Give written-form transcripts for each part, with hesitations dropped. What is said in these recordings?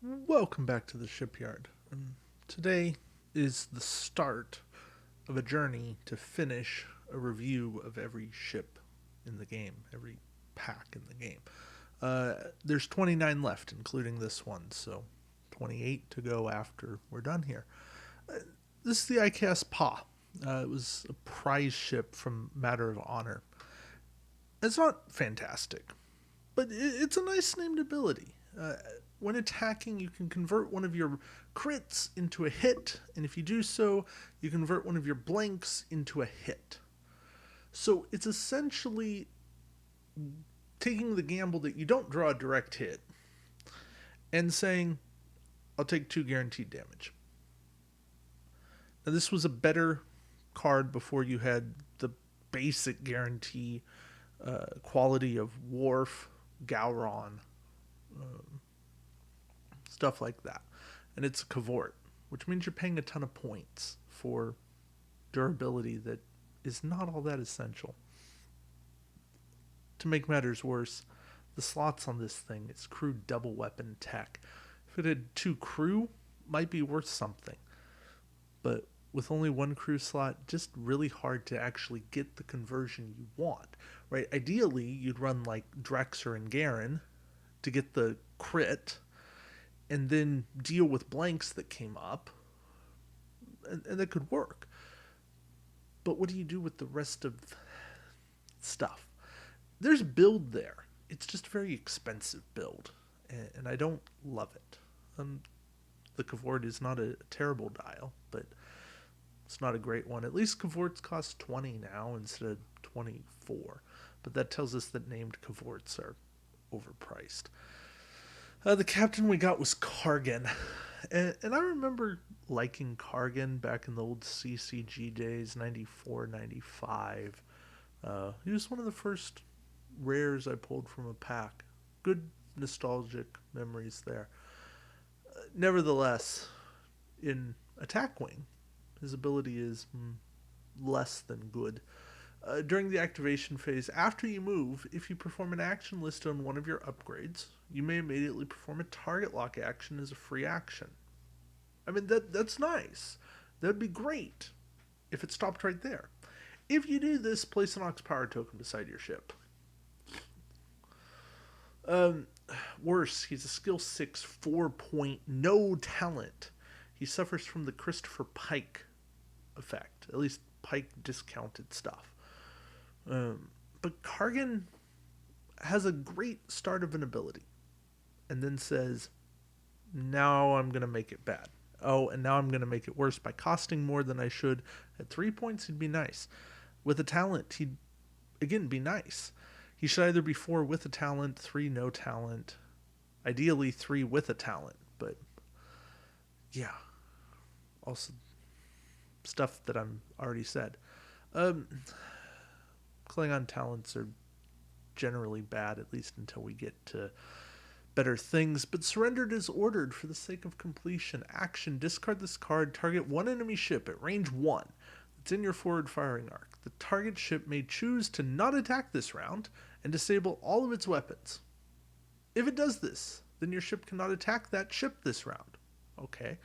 Welcome back to the Shipyard. Today is the start of a journey to finish a review of every ship in the game, every pack in the game. There's 29 left, including this one, so 28 to go after we're done here. Uh, this is the IKS Pagh. It was a prize ship from Matter of Honor. It's not fantastic, but it's a nice named ability. When attacking, you can convert one of your crits into a hit, and if you do so, you convert one of your blanks into a hit. So it's essentially taking the gamble that you don't draw a direct hit and saying, I'll take 2 guaranteed damage. Now, this was a better card before you had the basic guarantee quality of Worf, Gowron, um, stuff like that. And it's a cavort, which means you're paying a ton of points for durability that is not all that essential. To make matters worse, the slots on this thing is crew double weapon tech. If it had 2 crew, might be worth something. But with only 1 crew slot, just really hard to actually get the conversion you want. Right? Ideally, you'd run like Drexer and Garen to get the crit and then deal with blanks that came up, and that could work. But what do you do with the rest of stuff? There's build there. It's just a very expensive build, and I don't love it. The Cavort is not a terrible dial, but it's not a great one. At least Cavorts cost 20 now instead of 24, but that tells us that named Cavorts are overpriced. The captain we got was Kargan. And I remember liking Kargan back in the old CCG days, 94, 95. He was one of the first rares I pulled from a pack. Good nostalgic memories there. Nevertheless, in Attack Wing, his ability is less than good. During the activation phase, after you move, if you perform an action listed on one of your upgrades, you may immediately perform a target lock action as a free action. I mean, that's nice. That'd be great if it stopped right there. If you do this, place an Ox Power token beside your ship. Um, Worse, he's a skill 6, 4-point, no talent. He suffers from the Christopher Pike effect, at least Pike discounted stuff. But Kargan has a great start of an ability and then says, now I'm going to make it bad. Oh, and now I'm going to make it worse by costing more than I should. At 3 points, he'd be nice. With a talent, he'd, again, be nice. He should either be 4 with a talent, 3 no talent. Ideally, 3 with a talent. But, yeah. Also, stuff that I'm already said. Klingon talents are generally bad, at least until we get to better things, but surrendered is ordered for the sake of completion. Action, discard this card, target one enemy ship at range 1 that's in your forward firing arc. The target ship may choose to not attack this round and disable all of its weapons. If it does this, then your ship cannot attack that ship this round. Okay.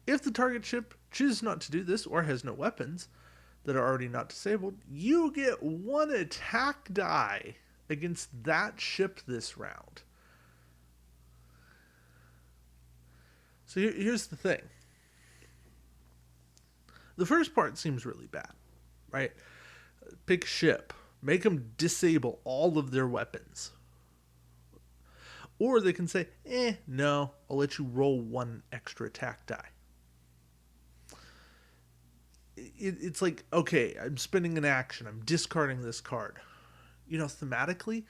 If the target ship chooses not to do this or has no weapons that are already not disabled, you get 1 attack die against that ship this round. So here's the thing. The first part seems really bad, right? Pick a ship. Make them disable all of their weapons. Or they can say, no, I'll let you roll 1 extra attack die. It's like, okay, I'm spending an action. I'm discarding this card. You know, thematically,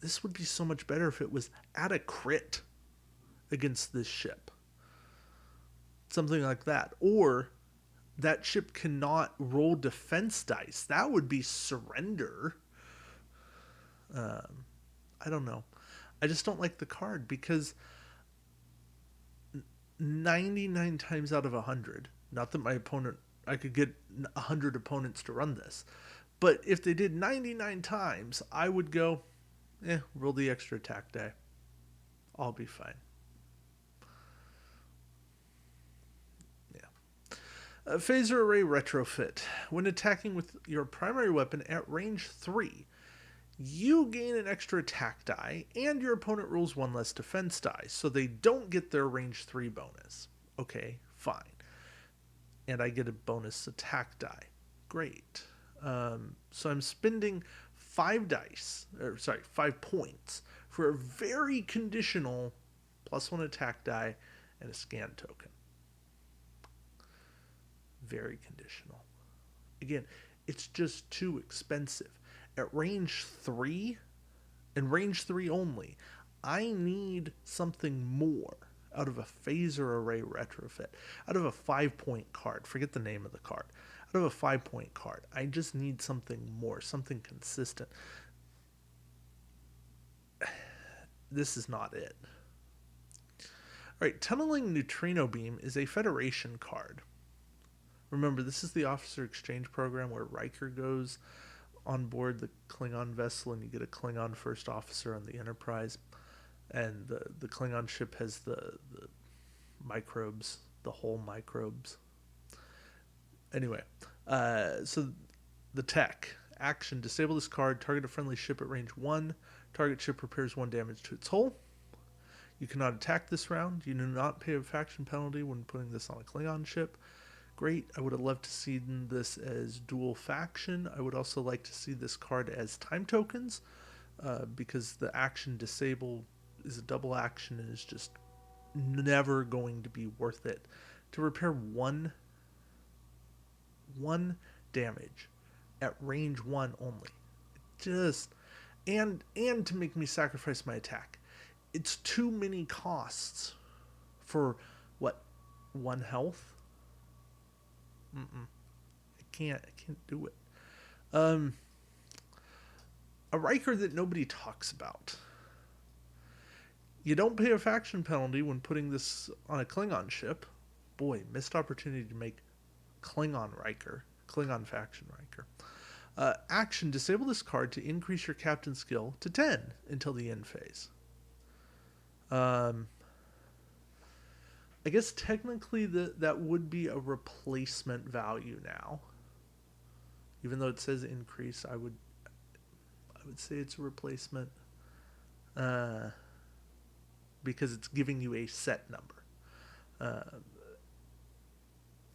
this would be so much better if it was at a crit against this ship. Something like that. Or that ship cannot roll defense dice. That would be surrender. I don't know. I just don't like the card because 99 times out of 100, not that my opponent, I could get 100 opponents to run this, but if they did 99 times, I would go, roll the extra attack die. I'll be fine. Phaser Array Retrofit. When attacking with your primary weapon at range 3, you gain an extra attack die, and your opponent rolls one less defense die, so they don't get their range 3 bonus. Okay, fine. And I get a bonus attack die. Great. So I'm spending 5 points for a very conditional +1 attack die and a scan token. Very conditional. Again, it's just too expensive. At range 3, and range 3 only, I need something more out of a Phaser Array Retrofit, out of a 5-point card. Forget the name of the card. Out of a 5-point card, I just need something more, something consistent. This is not it. Alright, Tunneling Neutrino Beam is a Federation card. Remember, this is the officer exchange program where Riker goes on board the Klingon vessel and you get a Klingon first officer on the Enterprise. And the Klingon ship has the microbes, the whole microbes. Anyway, so the tech. Action, disable this card, target a friendly ship at range 1. Target ship repairs 1 damage to its hull. You cannot attack this round. You do not pay a faction penalty when putting this on a Klingon ship. Great. I would have loved to see this as dual faction. I would also like to see this card as time tokens, because the action disable is a double action and is just never going to be worth it. To repair one damage at range 1 only. Just and to make me sacrifice my attack. It's too many costs for what? 1 health? I can't do it. A Riker that nobody talks about. You don't pay a faction penalty when putting this on a Klingon ship. Boy, missed opportunity to make Klingon Riker. Klingon faction Riker. Action, disable this card to increase your captain skill to 10 until the end phase. I guess technically that would be a replacement value now. Even though it says increase, I would say it's a replacement. Because it's giving you a set number.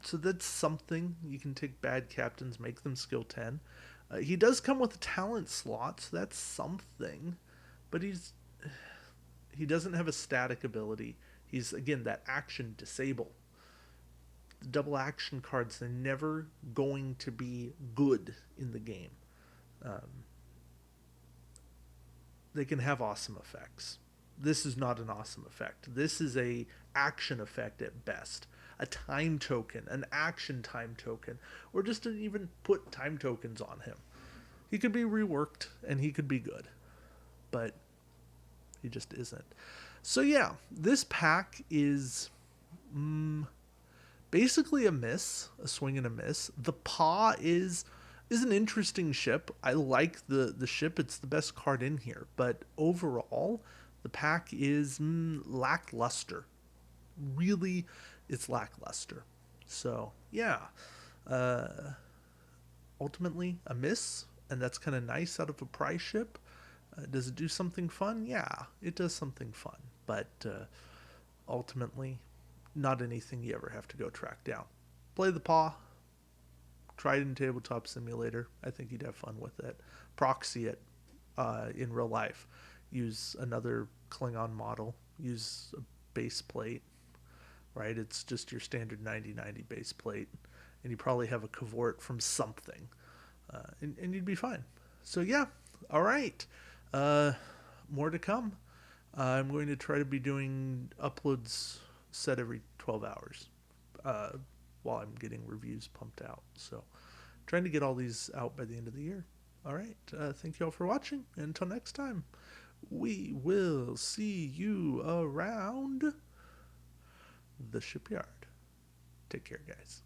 So that's something. You can take bad captains, make them skill 10. He does come with a talent slot, so that's something. But he doesn't have a static ability. He's, again, that action disable. The double action cards are never going to be good in the game. They can have awesome effects. This is not an awesome effect. This is a action effect at best. A time token, an action time token, or just to even put time tokens on him. He could be reworked and he could be good, but he just isn't. So yeah, this pack is basically a miss, a swing and a miss. The Pagh is an interesting ship. I like the ship. It's the best card in here, but overall, the pack is lackluster. Really, it's lackluster. So, yeah. Ultimately, a miss, and that's kind of nice out of a prize ship. Does it do something fun? Yeah, it does something fun. But ultimately, not anything you ever have to go track down. Play the Pagh. Try it in Tabletop Simulator. I think you'd have fun with it. Proxy it in real life. Use another Klingon model. Use a base plate. Right? It's just your standard 90-90 base plate. And you probably have a cavort from something. And you'd be fine. So yeah. All right. More to come. I'm going to try to be doing uploads set every 12 hours while I'm getting reviews pumped out. So trying to get all these out by the end of the year. All right. Thank you all for watching. Until next time, we will see you around the shipyard. Take care, guys.